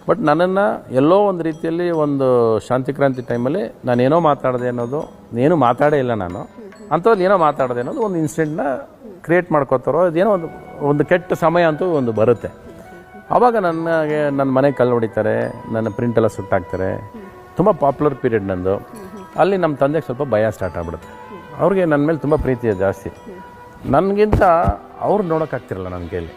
But ನನ್ನನ್ನು ಎಲ್ಲೋ ಒಂದು ರೀತಿಯಲ್ಲಿ ಒಂದು ಶಾಂತಿಕ್ರಾಂತಿ ಟೈಮಲ್ಲಿ ನಾನೇನೋ ಮಾತಾಡಿದೆ ಅನ್ನೋದು, ಏನೂ ಮಾತಾಡೇ ಇಲ್ಲ ನಾನು, ಅಂಥದ್ದು ಏನೋ ಮಾತಾಡಿದೆ ಅನ್ನೋದು ಒಂದು ಇನ್ಸಿಡೆಂಟ್ನ ಕ್ರಿಯೇಟ್ ಮಾಡ್ಕೋತಾರೋ, ಅದೇನೋ ಒಂದು ಕೆಟ್ಟ ಸಮಯ ಅಂತೂ ಒಂದು ಬರುತ್ತೆ. ಆವಾಗ ನನ್ನ ಮನೆಗೆ ಕಲ್ಲು ಹೊಡಿತಾರೆ, ನನ್ನ ಪ್ರಿಂಟೆಲ್ಲ ಸುಟ್ಟಾಕ್ತಾರೆ. ತುಂಬ ಪಾಪ್ಯುಲರ್ ಪೀರಿಯಡ್ ನಂದು. ಅಲ್ಲಿ ನಮ್ಮ ತಂದೆಗೆ ಸ್ವಲ್ಪ ಭಯ ಸ್ಟಾರ್ಟ್ ಆಗ್ಬಿಡುತ್ತೆ. ಅವ್ರಿಗೆ ನನ್ನ ಮೇಲೆ ತುಂಬ ಪ್ರೀತಿ ಇದೆ ಜಾಸ್ತಿ. ನನಗಿಂತ ಅವ್ರು ನೋಡೋಕ್ಕಾಗ್ತಿರಲ್ಲ ನನ್ನ ಕೈಯಲ್ಲಿ.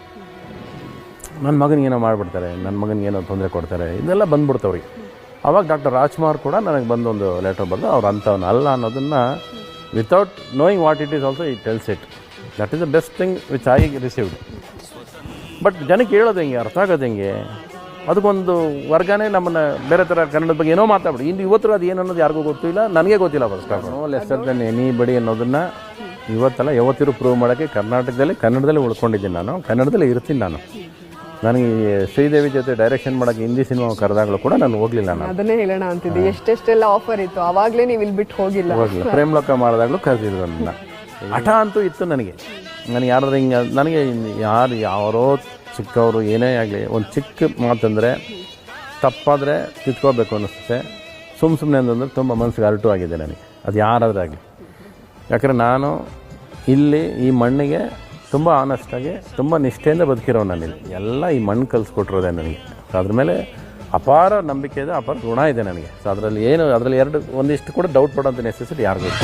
ನನ್ನ ಮಗನಿಗೇನೋ ಮಾಡಿಬಿಡ್ತಾರೆ, ನನ್ನ ಮಗನಿಗೇನೋ ತೊಂದರೆ ಕೊಡ್ತಾರೆ, ಇದೆಲ್ಲ ಬಂದ್ಬಿಡ್ತು ಅವ್ರಿಗೆ. ಆವಾಗ ಡಾಕ್ಟರ್ ರಾಜ್ಕುಮಾರ್ ಕೂಡ ನನಗೆ ಬಂದು ಒಂದು ಲೆಟರ್ ಬರೆದು ಅವ್ರು ಅಂಥವ್ನು ಅಲ್ಲ ಅನ್ನೋದನ್ನು without knowing what it is also it tells it. That is the best thing which I received. But ಜನಕ್ಕೆ ಹೇಳೋದು ಹೆಂಗೆ, ಅರ್ಥ ಆಗೋದು ಹೆಂಗೆ, ಅದಕ್ಕೊಂದು ವರ್ಗನೇ ನಮ್ಮನ್ನು ಬೇರೆ ಥರ ಕನ್ನಡದ ಬಗ್ಗೆ ಏನೋ ಮಾತಾಡ್ಬಿಡಿ. ಇನ್ನು ಇವತ್ತು ಅದು ಏನು ಅನ್ನೋದು ಯಾರಿಗೂ ಗೊತ್ತಿಲ್ಲ, ನನಗೆ ಗೊತ್ತಿಲ್ಲ. First of all lesser than any ಬಡಿ ಅನ್ನೋದನ್ನು ಇವತ್ತಲ್ಲ ಯಾವತ್ತಿರೂ ಪ್ರೂವ್ ಮಾಡೋಕ್ಕೆ ಕನ್ನಡದಲ್ಲಿ ಉಳ್ಕೊಂಡಿದ್ದೀನಿ. ನಾನು ಕನ್ನಡದಲ್ಲೇ ಇರ್ತೀನಿ. ನನಗೆ ಶ್ರೀದೇವಿ ಜೊತೆ ಡೈರೆಕ್ಷನ್ ಮಾಡೋಕ್ಕೆ ಹಿಂದಿ ಸಿನಿಮಾ ಕರೆದಾಗಲೂ ಕೂಡ ನಾನು ಹೋಗಲಿಲ್ಲ. ನಾನು ಅದನ್ನೇ ಹೇಳೋಣ ಅಂತಿದ್ದೆ, ಎಷ್ಟೆಷ್ಟೆಲ್ಲ ಆಫರ್ ಇತ್ತು, ಆವಾಗಲೇ ನೀವು ಇಲ್ಲಿ ಬಿಟ್ಟು ಹೋಗಿಲ್ಲ. ಪ್ರೇಮ್ಲೋಕ ಮಾಡಿದಾಗಲೂ ಕರೆದಿದ್ರು ನನ್ನ. ಹಠ ಅಂತೂ ಇತ್ತು ನನಗೆ. ಯಾರಾದ್ರೂ ಹಿಂಗೆ ನನಗೆ ಯಾರೋ ಚಿಕ್ಕವರು ಏನೇ ಆಗಲಿ, ಒಂದು ಚಿಕ್ಕ ಮಾತಂದರೆ ತಪ್ಪಾದರೆ ತಿದ್ಕೋಬೇಕು ಅನ್ನಿಸುತ್ತೆ. ಸುಮ್ಮನೆ ಅಂತಂದ್ರೆ ತುಂಬ ಮನಸ್ಸಿಗೆ ಅರಟು ಆಗಿದೆ ನನಗೆ, ಅದು ಯಾರಾದರೂ ಆಗಲಿ. ಯಾಕಂದರೆ ನಾನು ಇಲ್ಲಿ ಈ ಮಣ್ಣಿಗೆ ತುಂಬ ಆನೆಸ್ಟಾಗಿ ತುಂಬ ನಿಷ್ಠೆಯಿಂದ ಬದುಕಿರೋ ನಾನಿಲ್ಲಿ. ಎಲ್ಲ ಈ ಮಣ್ಣು ಕಲಿಸ್ಕೊಟ್ಟಿರೋದೆ ನನಗೆ. ಸೊ ಅದ್ರ ಮೇಲೆ ಅಪಾರ ನಂಬಿಕೆ ಇದೆ, ಅಪಾರ ಋಣ ಇದೆ ನನಗೆ. ಸೊ ಅದರಲ್ಲಿ ಒಂದಿಷ್ಟು ಕೂಡ ಡೌಟ್ ಪಡೋಂಥ ನೆಸೆಸಿಟಿ ಯಾರಿಗೂ ಇಲ್ಲ.